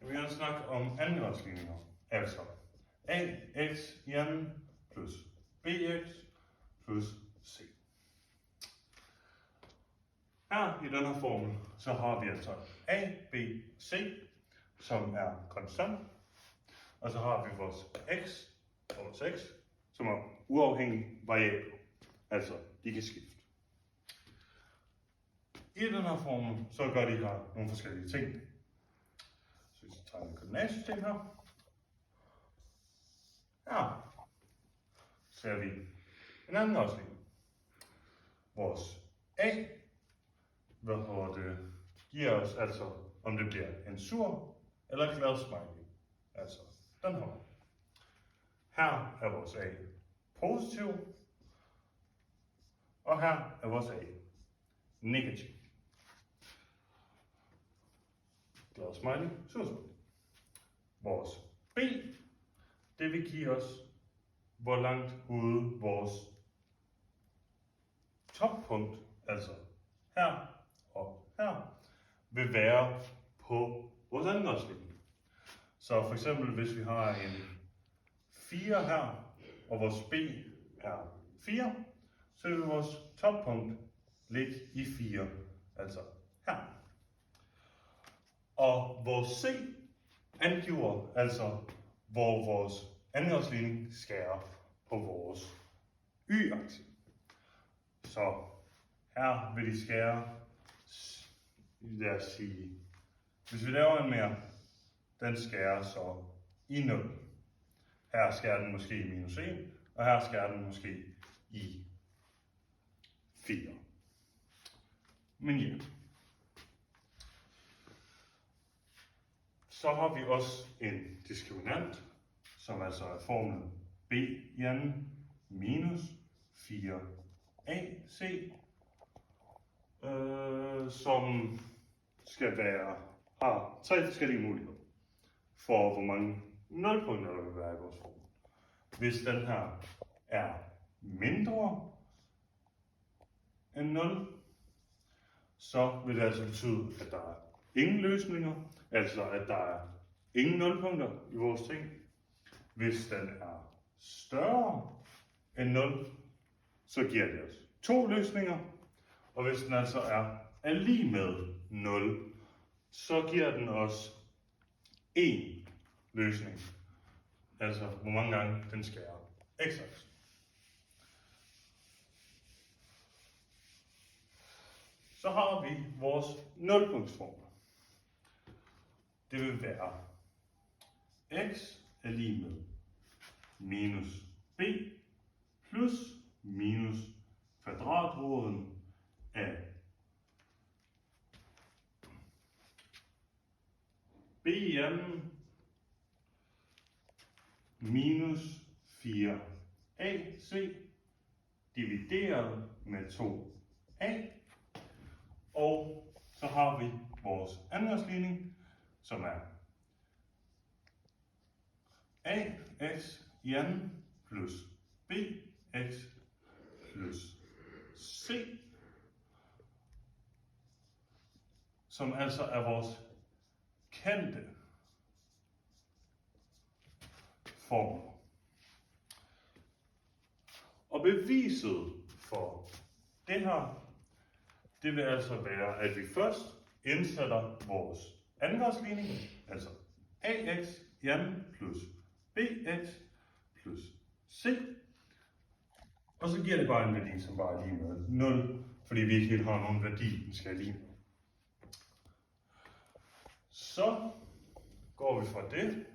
Jeg vil gerne snakke om andengradsligninger. Altså ax i anden plus bx plus c. Her i den her formel, så har vi altså a, b, c, som er konstant. Og så har vi vores x og vores x, som er uafhængige variabler. Altså, de kan skifte. I den her formel, så gør de her nogle forskellige ting. Så hvis vi tager et koordinatsystem her. Her ser vi en anden gradsligning. Vores a giver os altså, om det bliver en sur eller glad smiley. Altså den her. Her er vores a positiv, og her er vores a negativ. Glad smiley, sur smiley. Vores b, det vil give os, hvor langt ude vores toppunkt, altså her og her, vil være på vores andengradsligning. Så for eksempel hvis vi har en 4 her, og vores b er 4, så vil vores toppunkt ligge i 4, altså her. Og vores c angiver altså, hvor vores andengradsligning skærer på vores y-akse. Så her vil de skære, lad os sige, hvis vi laver en mere, den skærer så i 0. Her skærer den måske i minus 1, og her skærer den måske i 4. Men ja. Så har vi også en diskriminant, som altså er formlen b i anden minus 4ac, som skal har 3 forskellige muligheder for, hvor mange nulpunkter der vil være i vores formel. Hvis den her er mindre end 0, så vil det altså betyde, at der er ingen løsninger, altså at der er ingen nulpunkter i vores ting. Hvis den er større end 0, så giver det os 2 løsninger, og hvis den altså er lig med 0, så giver den os 1 løsning, altså hvor mange gange den skærer x-aksen. Så har vi vores nulpunktsformel. Det vil være x er lig med minus b plus minus kvadratroden af b i anden minus 4ac divideret med 2a. Og så har vi vores andengradsligning, som er ax i anden plus bx plus c, som altså er vores kendte formler. Og beviset for det her, det vil altså være, at vi først indsætter vores andengradsligning, altså ax i anden plus bx plus c, og så giver det bare en værdi, som bare er lige med 0, fordi vi ikke helt har nogen værdi, den skal lige med. Så går vi fra det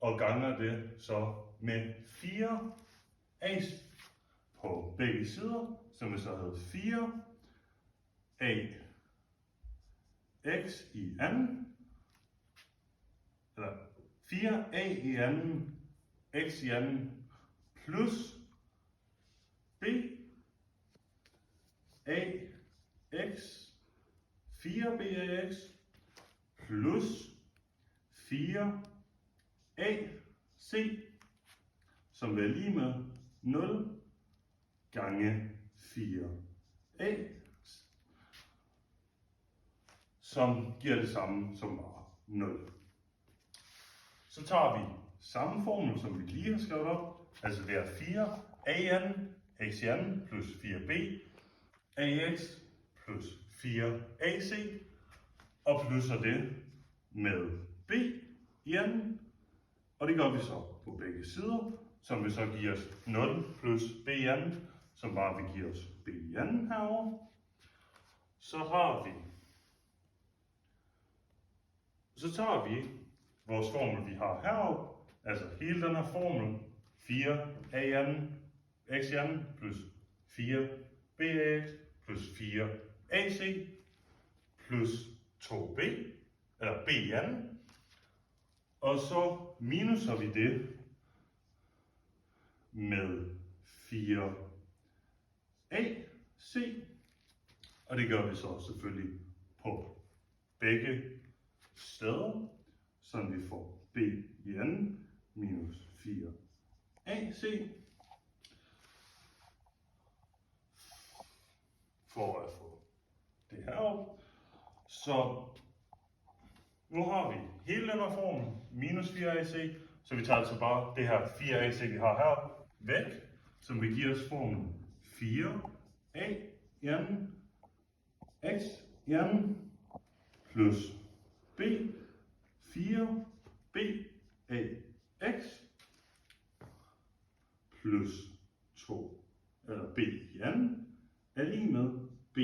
og ganger det så med 4a på begge sider, som vil så hedde 4a x i anden, eller 4a i anden x i anden plus b a x 4b af x plus 4 a c, som er lige med 0 gange 4 a, som giver det samme som bare 0. Så tager vi samme formel, som vi lige har skrevet op, altså det er 4 an xn plus 4b ax plus 4 ac, og plusser det med b i anden, og det gør vi så på begge sider, som vil så give os 0 plus b i anden, som bare vil give os b i anden herovre. Så tager vi vores formel, vi har heroppe, altså hele den her formel, 4 an x i anden plus 4 bax plus 4 ac plus 2b, eller b i anden, og så minuser vi det med 4 ac, og det gør vi så selvfølgelig på begge steder, så vi får b i anden minus 4 ac, for at få det her op. Så nu har vi hele den her formel, minus 4ac, så vi tager altså bare det her 4ac, vi har her, væk, som vil give os formlen 4a i anden, x i anden, plus b, 4b ax, plus 2, eller b i anden, er lige med b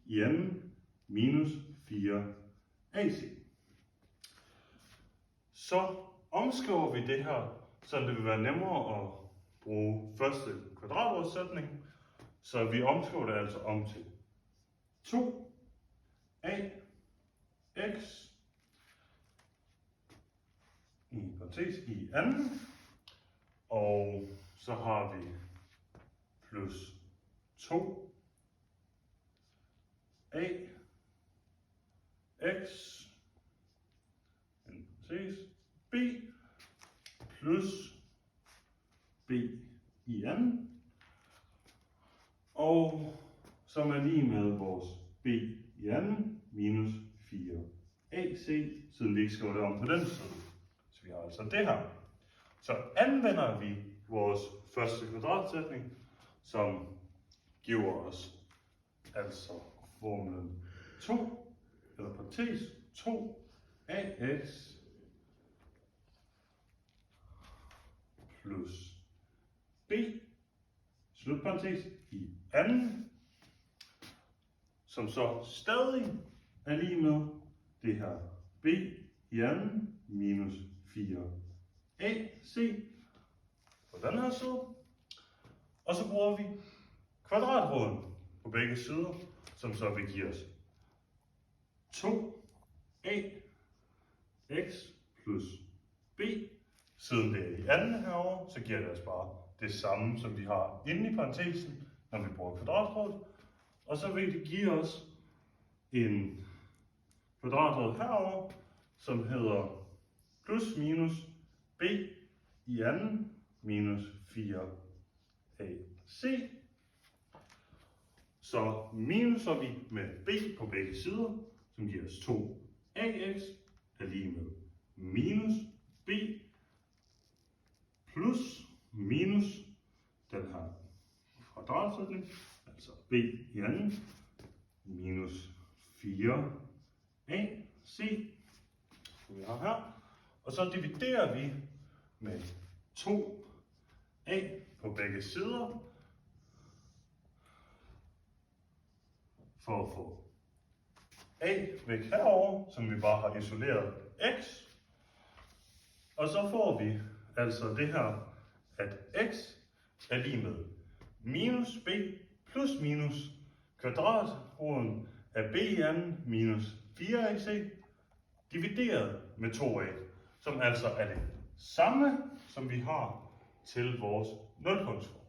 i anden minus 4 ac. Så omskriver vi det her, så det vil være nemmere at bruge første kvadratrodsætning. Så vi omskriver det altså om til 2ax i parentes i anden, og så har vi plus 2 ax b plus b i anden, og som er lige med vores b i anden minus 4 ac, siden vi ikke skriver det om på den side. Så vi har altså det her. Så anvender vi vores første kvadratsætning, som giver os altså formlen 2, eller parentes 2ax plus b, slutparentes i anden, som så stadig er lige med det her b i anden minus 4 ac på den her side. Og så bruger vi kvadratroden på begge sider, som så vil give os 2ax plus b. Siden det er i anden herovre, så giver det os bare det samme, som vi har inde i parentesen, når vi bruger kvadratrodet. Og så vil det give os en kvadratrod herovre, som hedder plus minus b i anden minus 4ac. Så minuser vi med b på begge sider, som giver os 2ax er lige med minus b plus minus den her kvadratsætning, altså b i anden minus 4ac, som vi har her. Og så dividerer vi med 2a på begge sider, for at få a væk herover, som vi bare har isoleret x. Og så får vi altså det her, at x er lige med minus b plus minus kvadratroden af b i anden minus 4ac divideret med 2a, som altså er det samme, som vi har til vores nulpunktsform.